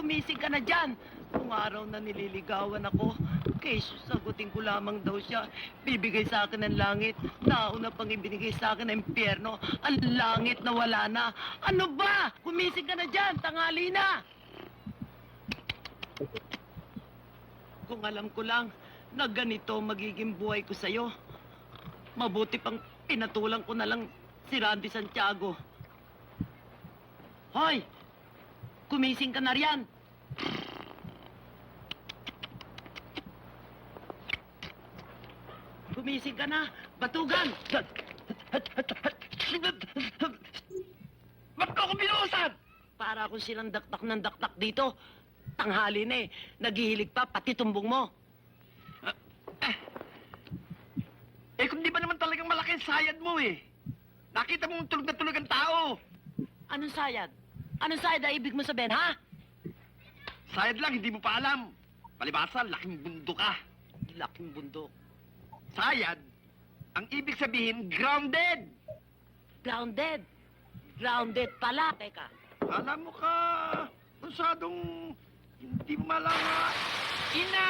Gumising ka na dyan. Kung araw na nililigawan ako, kesyo sagutin ko lamang daw siya. Bibigay sa akin ng langit. Nauna pang ibinigay sa akin ng impyerno. Ang langit na wala na. Ano ba? Gumising ka na dyan. Tanghali na. Kung alam ko lang na ganito magiging buhay ko sa'yo, mabuti pang pinatulang ko na lang si Randy Santiago. Hoy! Gumising ka na riyan! Gumising ka na! Batugan! Ba't ko ako binuusan? Para akong silang daktak ng daktak dito. Tanghali na eh. Naghihilig pa, pati tumbong mo. Eh kung di ba naman talagang malaki ang sayad mo eh. Nakita mong tulog na tulog ang tao. Anong sayad? Anong sayad ang ibig mo sabihin, ha? Sayad lang, hindi mo pa alam. Palibasa, laking bundok ka. Laking bundok. Sayad, ang ibig sabihin, grounded. Grounded. Grounded pala. Teka. Alam mo ka, masyadong hindi mo malaman. Ina!